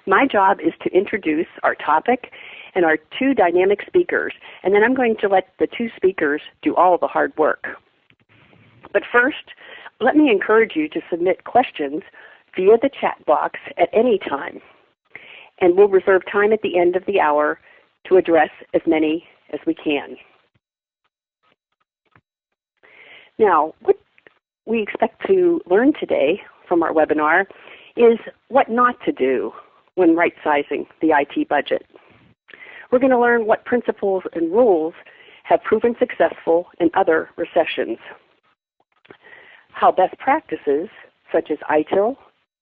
My job is to introduce our topic and our two dynamic speakers, and then I'm going to let the two speakers do all of the hard work. But first, let me encourage you to submit questions via the chat box at any time, and we'll reserve time at the end of the hour to address as many as we can. Now, what we expect to learn today from our webinar is what not to do when right-sizing the IT budget. We're going to learn what principles and rules have proven successful in other recessions, how best practices such as ITIL,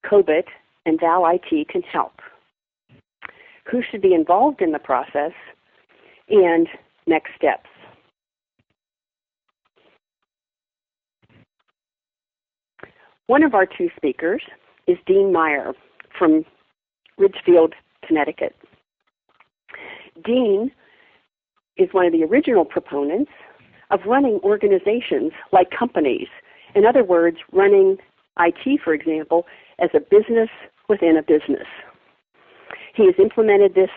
COBIT, and VAL IT can help, who should be involved in the process, and next steps. One of our two speakers is Dean Meyer from Ridgefield, Connecticut. Dean is one of the original proponents of running organizations like companies. In other words, running IT, for example, as a business within a business. He has implemented this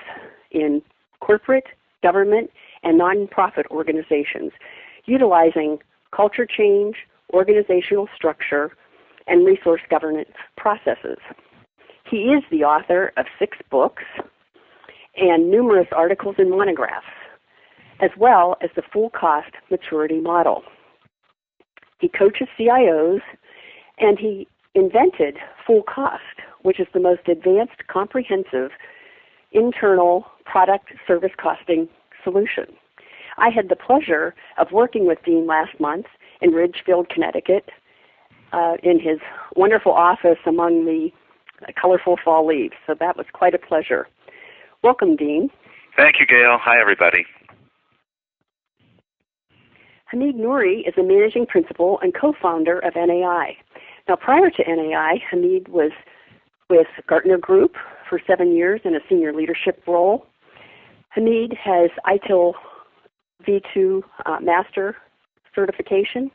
in corporate, government, and nonprofit organizations, utilizing culture change, organizational structure, and resource governance processes. He is the author of 6 books and numerous articles and monographs, as well as the full cost maturity model. He coaches CIOs, and he invented full cost, which is the most advanced, comprehensive internal product service costing solution. I had the pleasure of working with Dean last month in Ridgefield, Connecticut, in his wonderful office among the colorful fall leaves. So that was quite a pleasure. Welcome, Dean. Thank you, Gail. Hi, everybody. Hamid Nouri is a managing principal and co-founder of NAI. Now, prior to NAI, Hamid was with Gartner Group for 7 years in a senior leadership role. Hamid has ITIL V2 Master certification,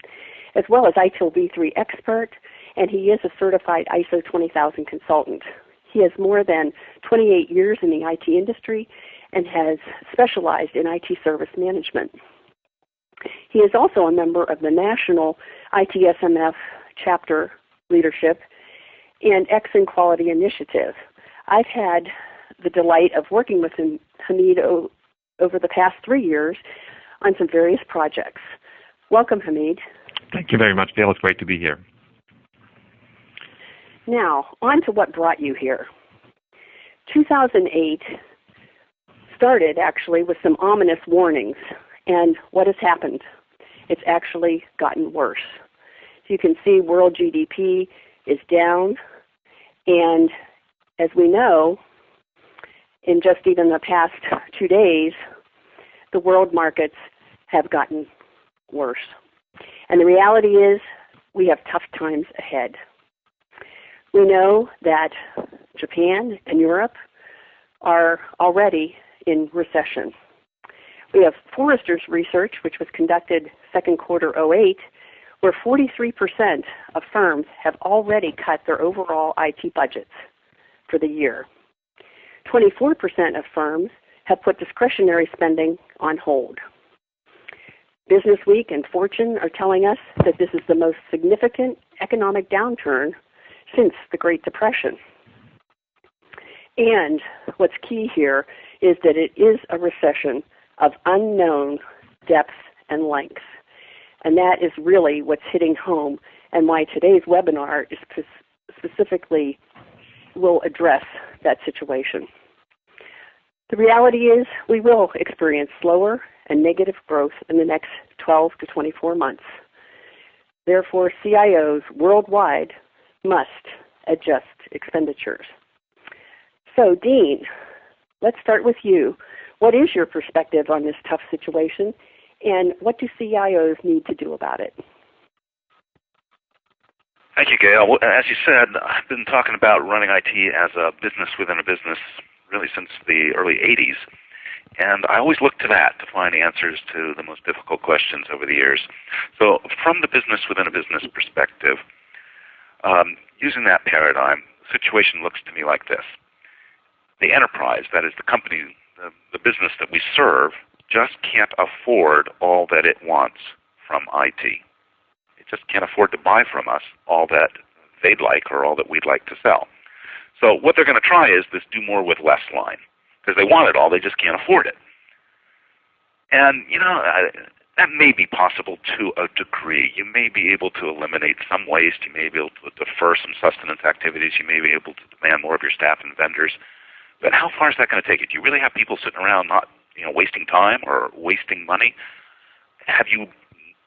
as well as ITIL V3 Expert, and he is a certified ISO 20000 consultant. He has more than 28 years in the IT industry and has specialized in IT service management. He is also a member of the National ITSMF Chapter Leadership and X in Quality Initiative. I've had the delight of working with Hamid over the past 3 years on some various projects. Welcome, Hamid. Thank you very much, Gail. It's great to be here. Now, on to what brought you here. 2008 started actually with some ominous warnings, and what has happened? It's actually gotten worse. So you can see world GDP is down, and as we know, in just even the past 2 days, the world markets have gotten worse. And the reality is we have tough times ahead. We know that Japan and Europe are already in recession. We have Forresters research, which was conducted second quarter '08, where 43% of firms have already cut their overall IT budgets for the year. 24% of firms have put discretionary spending on hold. Business Week and Fortune are telling us that this is the most significant economic downturn since the Great Depression. And what's key here is that it is a recession of unknown depth and length. And that is really what's hitting home and why today's webinar is specifically will address that situation. The reality is we will experience slower and negative growth in the next 12 to 24 months. Therefore, CIOs worldwide must adjust expenditures. So, Dean, let's start with you. What is your perspective on this tough situation, and what do CIOs need to do about it? Thank you, Gail. Well, as you said, I've been talking about running IT as a business within a business really since the early 80s. And I always look to that to find answers to the most difficult questions over the years. So from the business within a business perspective, using that paradigm, the situation looks to me like this. the enterprise, that is the company, the business that we serve, just can't afford all that it wants from IT. It just can't afford to buy from us all that they'd like or all that we'd like to sell. So what they're going to try is this do more with less line, because they want it all, they just can't afford it. And, that may be possible to a degree. You may be able to eliminate some waste. You may be able to defer some sustenance activities. You may be able to demand more of your staff and vendors. But how far is that going to take you? Do you really have people sitting around not, wasting time or wasting money? Have you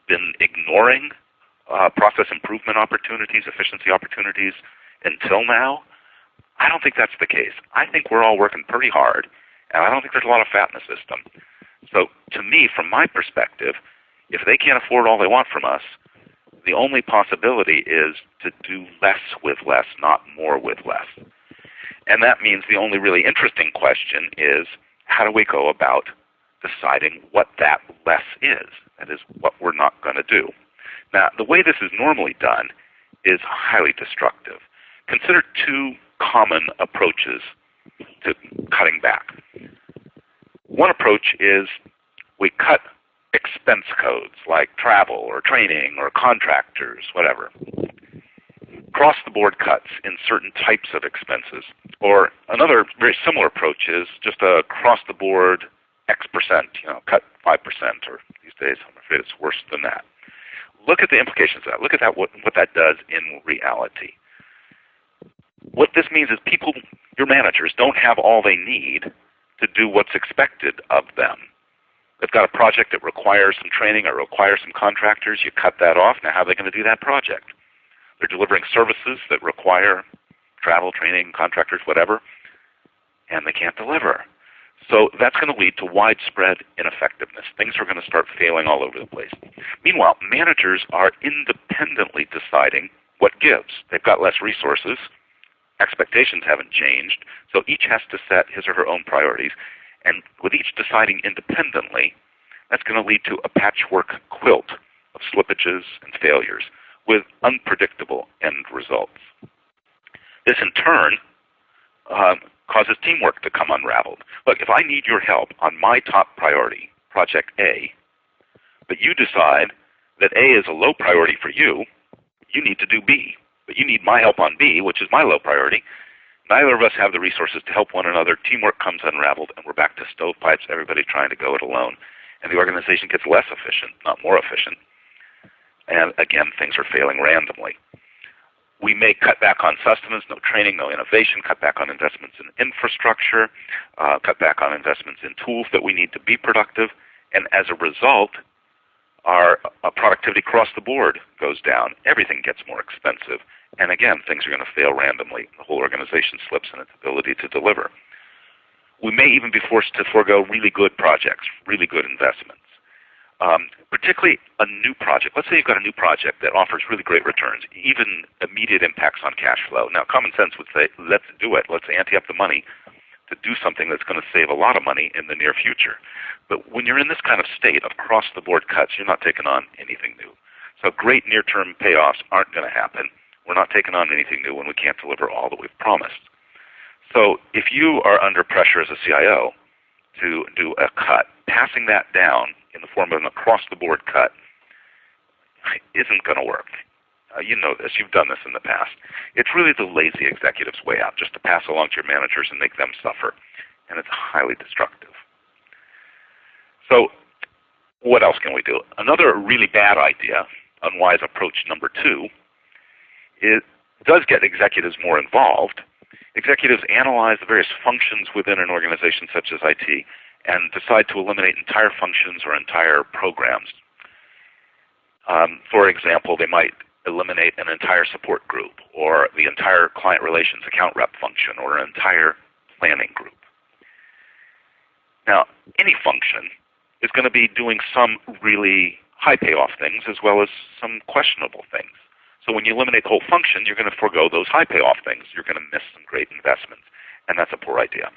been ignoring process improvement opportunities, efficiency opportunities until now? I don't think that's the case. I think we're all working pretty hard, and I don't think there's a lot of fat in the system. So to me, from my perspective, if they can't afford all they want from us, the only possibility is to do less with less, not more with less. And that means the only really interesting question is, how do we go about deciding what that less is? That is, what we're not going to do. Now, the way this is normally done is highly destructive. Consider two common approaches to cutting back. One approach is we cut expense codes like travel or training or contractors, whatever. Across-the-board cuts in certain types of expenses. Or another very similar approach is just a across-the-board X%, cut 5%, or these days I'm afraid it's worse than that. Look at the implications of that. Look at that, what that does in reality. What this means is people, your managers, don't have all they need to do what's expected of them. They've got a project that requires some training or requires some contractors. You cut that off. Now how are they going to do that project? They're delivering services that require travel, training, contractors, whatever, and they can't deliver. So that's going to lead to widespread ineffectiveness. Things are going to start failing all over the place. Meanwhile, managers are independently deciding what gives. They've got less resources. Expectations haven't changed, so each has to set his or her own priorities. And with each deciding independently, that's going to lead to a patchwork quilt of slippages and failures with unpredictable end results. This, in turn, causes teamwork to come unraveled. Look, if I need your help on my top priority, Project A, but you decide that A is a low priority for you, you need to do B. But you need my help on B, which is my low priority. Neither of us have the resources to help one another. Teamwork comes unraveled, and we're back to stovepipes, everybody trying to go it alone. And the organization gets less efficient, not more efficient. And again, things are failing randomly. We may cut back on sustenance, no training, no innovation, cut back on investments in infrastructure, cut back on investments in tools that we need to be productive. And as a result, our productivity across the board goes down. Everything gets more expensive. And again, things are going to fail randomly. The whole organization slips in its ability to deliver. We may even be forced to forego really good projects, really good investments. Particularly a new project. Let's say you've got a new project that offers really great returns, even immediate impacts on cash flow. Now, common sense would say, let's do it. Let's ante up the money to do something that's going to save a lot of money in the near future. But when you're in this kind of state of across-the-board cuts, you're not taking on anything new. So great near-term payoffs aren't going to happen. We're not taking on anything new when we can't deliver all that we've promised. So if you are under pressure as a CIO to do a cut, passing that down in the form of an across-the-board cut isn't going to work. You know this. You've done this in the past. It's really the lazy executive's way out, just to pass along to your managers and make them suffer. And it's highly destructive. So what else can we do? Another really bad idea, unwise approach number 2, does get executives more involved. Executives analyze the various functions within an organization such as IT and decide to eliminate entire functions or entire programs. For example, they might eliminate an entire support group or the entire client relations account rep function or an entire planning group. Now, any function is going to be doing some really high payoff things as well as some questionable things. So when you eliminate the whole function, you're going to forego those high payoff things. You're going to miss some great investments, and that's a poor idea.